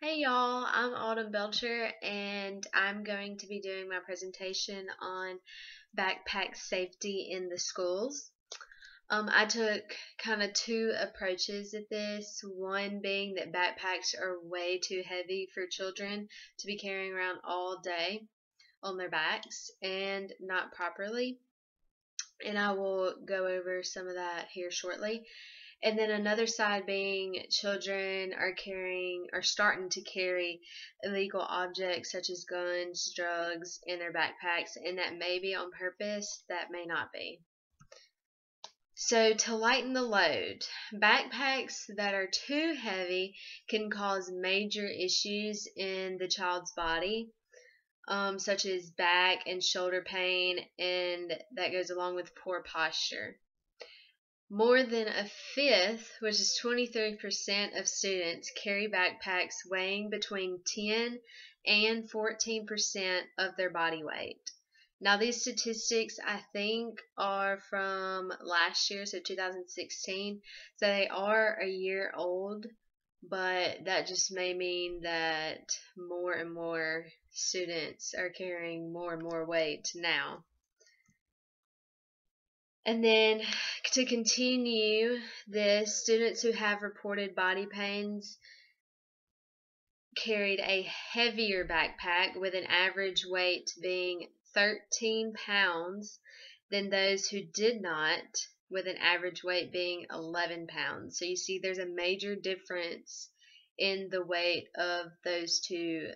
Hey y'all, I'm Autumn Belcher and I'm going to be doing my presentation on backpack safety in the schools. I took kind of two approaches at this, one being that backpacks are way too heavy for children to be carrying around all day on their backs and not properly. And I will go over some of that here shortly. And then another side being children are starting to carry illegal objects such as guns, drugs in their backpacks, and that may be on purpose, that may not be. So to lighten the load, backpacks that are too heavy can cause major issues in the child's body, such as back and shoulder pain, and that goes along with poor posture. More than a fifth, which is 23% of students, carry backpacks weighing between 10 and 14% of their body weight. Now, these statistics I think are from last year, so 2016, so they are a year old, but that just may mean that more and more students are carrying more and more weight now. And then to continue this, students who have reported body pains carried a heavier backpack with an average weight being 13 pounds than those who did not, with an average weight being 11 pounds. So you see there's a major difference in the weight of those two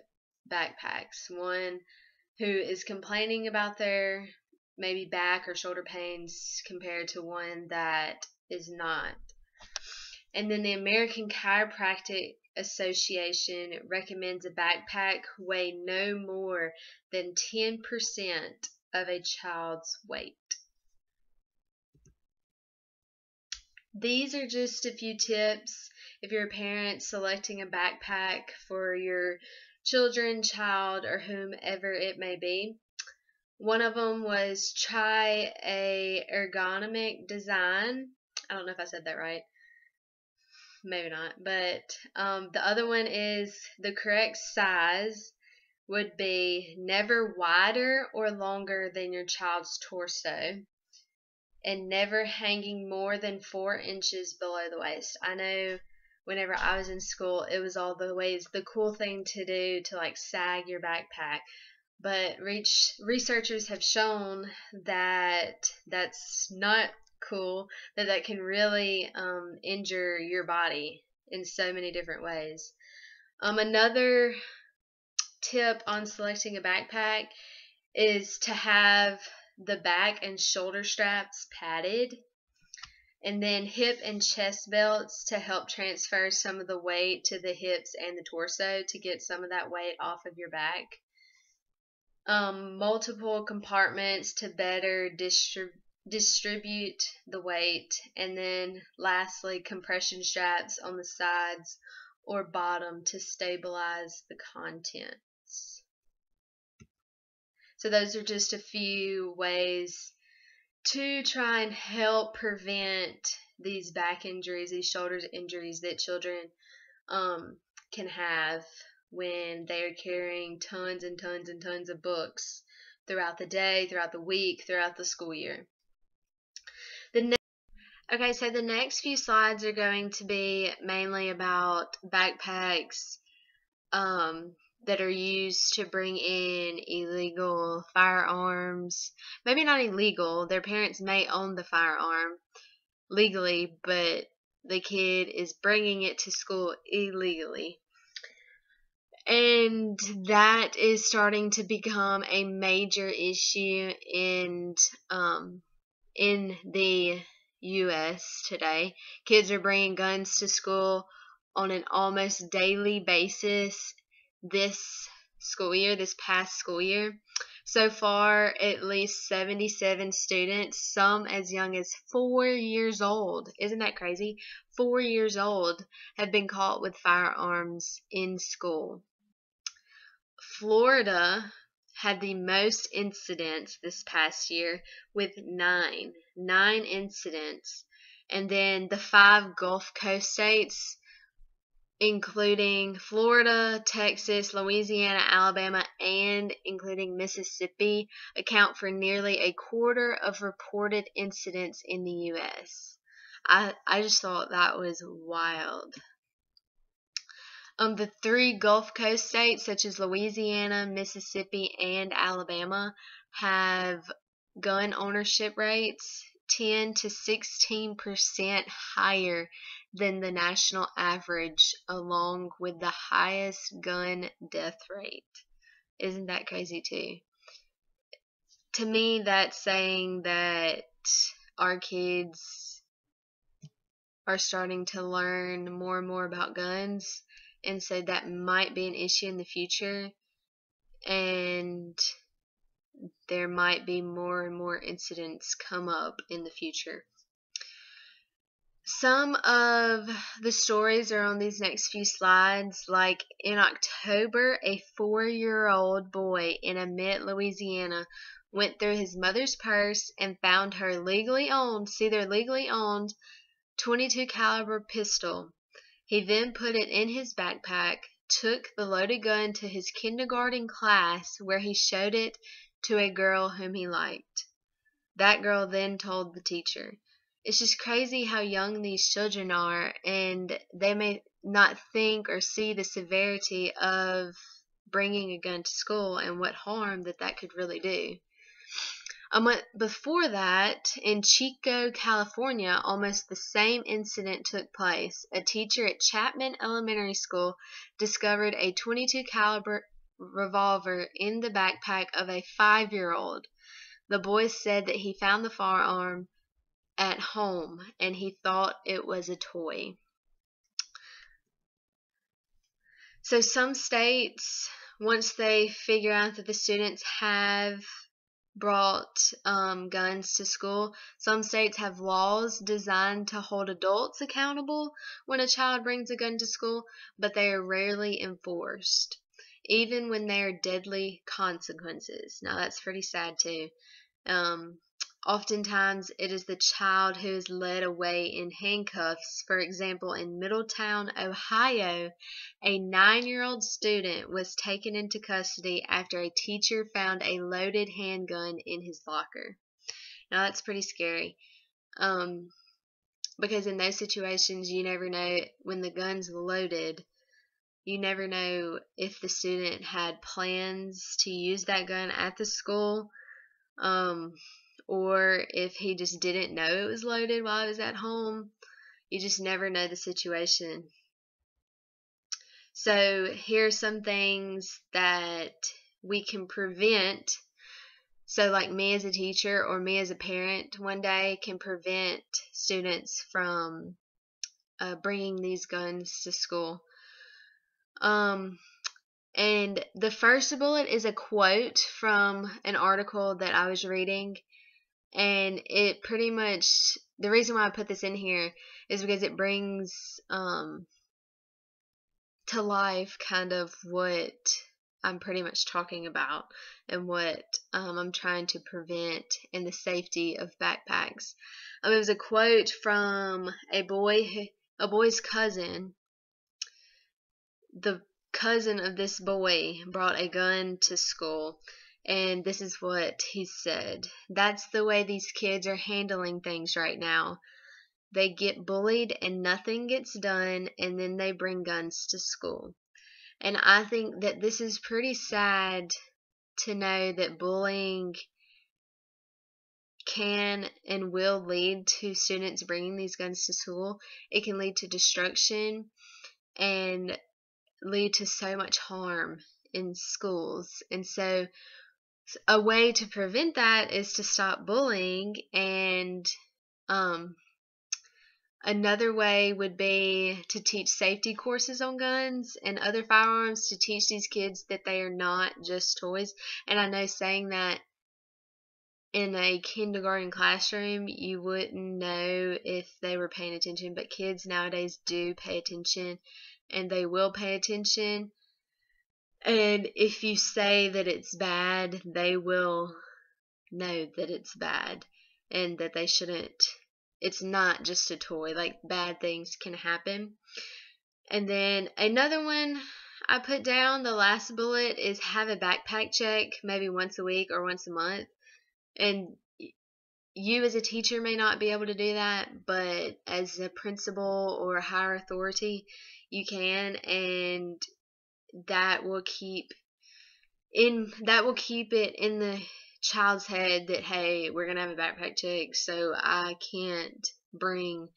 backpacks. One who is complaining about their maybe back or shoulder pains compared to one that is not. And then the American Chiropractic Association recommends a backpack weigh no more than 10% of a child's weight. These are just a few tips if you're a parent selecting a backpack for your children, child, or whomever it may be. One of them was try a ergonomic design. I don't know if I said that right. Maybe not. But the other one is the correct size would be never wider or longer than your child's torso and never hanging more than 4 inches below the waist. I know whenever I was in school, it was always the cool thing to do to like sag your backpack. But researchers have shown that that's not cool, that can really injure your body in so many different ways. Another tip on selecting a backpack is to have the back and shoulder straps padded, and then hip and chest belts to help transfer some of the weight to the hips and the torso to get some of that weight off of your back. Multiple compartments to better distribute the weight, and then lastly compression straps on the sides or bottom to stabilize the contents. So those are just a few ways to try and help prevent these back injuries, these shoulder injuries that children can have when they're carrying tons and tons and tons of books throughout the day, throughout the week, throughout the school year. Okay, so the next few slides are going to be mainly about backpacks that are used to bring in illegal firearms. Maybe not illegal, their parents may own the firearm legally, but the kid is bringing it to school illegally. And that is starting to become a major issue in the U.S. today. Kids are bringing guns to school on an almost daily basis this past school year. So far, at least 77 students, some as young as 4 years old, isn't that crazy? 4 years old, have been caught with firearms in school. Florida had the most incidents this past year with nine incidents. And then the 5 Gulf Coast states including Florida, Texas, Louisiana, Alabama, and including Mississippi, account for nearly a quarter of reported incidents in the U.S. I just thought that was wild. The three Gulf Coast states, such as Louisiana, Mississippi, and Alabama, have gun ownership rates 10 to 16% higher than the national average, along with the highest gun death rate. Isn't that crazy too? To me, that's saying that our kids are starting to learn more and more about guns, and so that might be an issue in the future, and there might be more and more incidents come up in the future. Some of the stories are on these next few slides. Like in October, a 4-year-old boy in Emmett, Louisiana, went through his mother's purse and found her legally owned, see, their legally owned 22 caliber pistol. He then put it in his backpack, took the loaded gun to his kindergarten class, where he showed it to a girl whom he liked. That girl then told the teacher. It's just crazy how young these children are, and they may not think or see the severity of bringing a gun to school and what harm that could really do. Before that, in Chico, California, almost the same incident took place. A teacher at Chapman Elementary School discovered a 22 caliber revolver in the backpack of a 5-year-old. The boy said that he found the firearm at home and he thought it was a toy. So some states, once they figure out that the students have brought guns to school, some states have laws designed to hold adults accountable when a child brings a gun to school, but they are rarely enforced, even when there are deadly consequences. Now that's pretty sad too. Oftentimes it is the child who is led away in handcuffs. For example, in Middletown, Ohio, a 9-year-old student was taken into custody after a teacher found a loaded handgun in his locker. Now that's pretty scary, because in those situations you never know when the gun's loaded. You never know if the student had plans to use that gun at the school, or if he just didn't know it was loaded while he was at home. You just never know the situation. So here are some things that we can prevent. So like me as a teacher or me as a parent one day can prevent students from bringing these guns to school. And the first bullet is a quote from an article that I was reading. And it pretty much, the reason why I put this in here is because it brings to life kind of what I'm pretty much talking about and what I'm trying to prevent in the safety of backpacks. It was a quote from a boy's cousin. The cousin of this boy brought a gun to school. And this is what he said. That's the way these kids are handling things right now. They get bullied and nothing gets done, and then they bring guns to school. And I think that this is pretty sad to know that bullying can and will lead to students bringing these guns to school. It can lead to destruction and lead to so much harm in schools. And so a way to prevent that is to stop bullying, and another way would be to teach safety courses on guns and other firearms, to teach these kids that they are not just toys. And I know saying that in a kindergarten classroom, you wouldn't know if they were paying attention, but kids nowadays do pay attention, and they will pay attention. And if you say that it's bad, they will know that it's bad and that they shouldn't. It's not just a toy. Like, bad things can happen. And then another one I put down, the last bullet, is have a backpack check maybe once a week or once a month. And you as a teacher may not be able to do that, but as a principal or a higher authority, you can, and that will keep it in the child's head that, hey, we're gonna have a backpack check, so I can't bring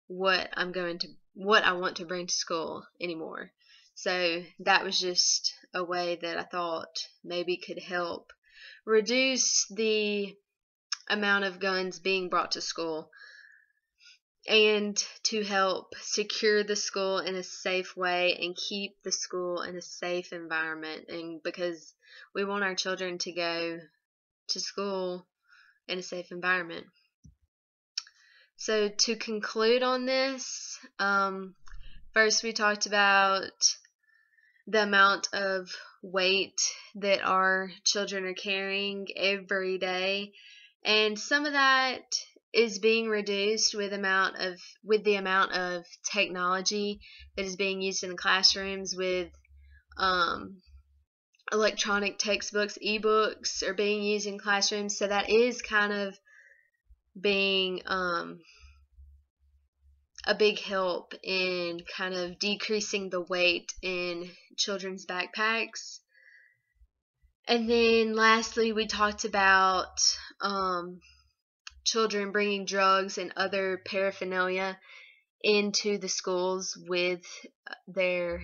what I want to bring to school anymore. So that was just a way that I thought maybe could help reduce the amount of guns being brought to school, and to help secure the school in a safe way and keep the school in a safe environment. And because we want our children to go to school in a safe environment. So to conclude on this, first we talked about the amount of weight that our children are carrying every day, and some of that is being reduced with the amount of technology that is being used in the classrooms, with electronic textbooks, ebooks are being used in classrooms. So that is kind of being a big help in kind of decreasing the weight in children's backpacks. And then lastly, we talked about children bringing drugs and other paraphernalia into the schools with their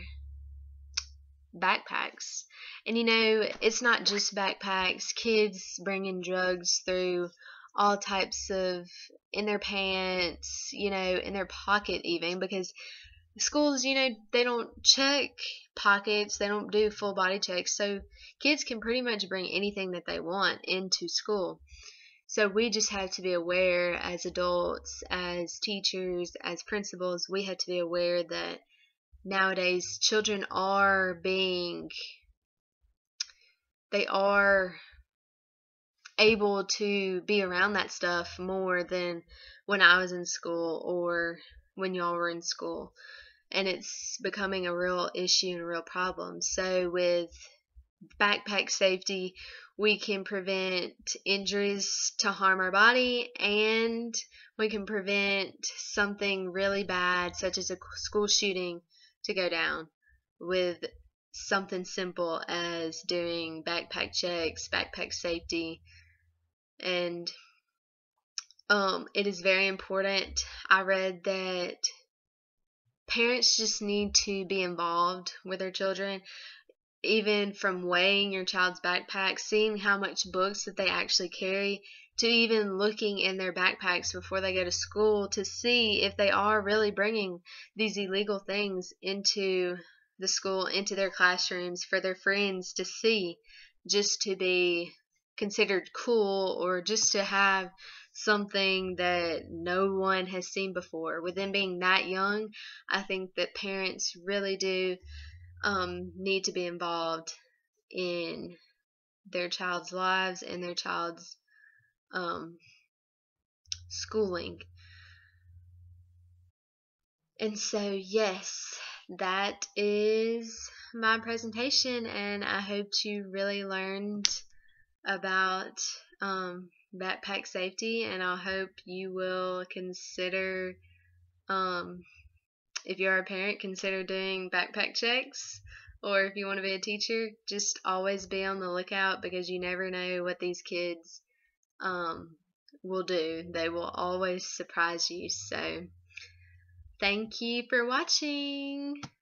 backpacks. And it's not just backpacks. Kids bringing drugs through all types of, in their pants, in their pocket even, because schools, they don't check pockets, they don't do full body checks, so kids can pretty much bring anything that they want into school. So we just have to be aware as adults, as teachers, as principals, we have to be aware that nowadays children they are able to be around that stuff more than when I was in school or when y'all were in school. And it's becoming a real issue and a real problem. So with backpack safety, we can prevent injuries to harm our body, and we can prevent something really bad, such as a school shooting, to go down with something simple as doing backpack checks, backpack safety. And it is very important. I read that parents just need to be involved with their children, even from weighing your child's backpack, seeing how much books that they actually carry, to even looking in their backpacks before they go to school to see if they are really bringing these illegal things into the school, into their classrooms for their friends to see, just to be considered cool, or just to have something that no one has seen before. With them being that young, I think that parents really do need to be involved in their child's lives and their child's schooling. And so, yes, that is my presentation, and I hope you really learned about backpack safety, and I hope you will consider, if you're a parent, consider doing backpack checks. Or if you want to be a teacher, just always be on the lookout, because you never know what these kids will do. They will always surprise you. So, thank you for watching.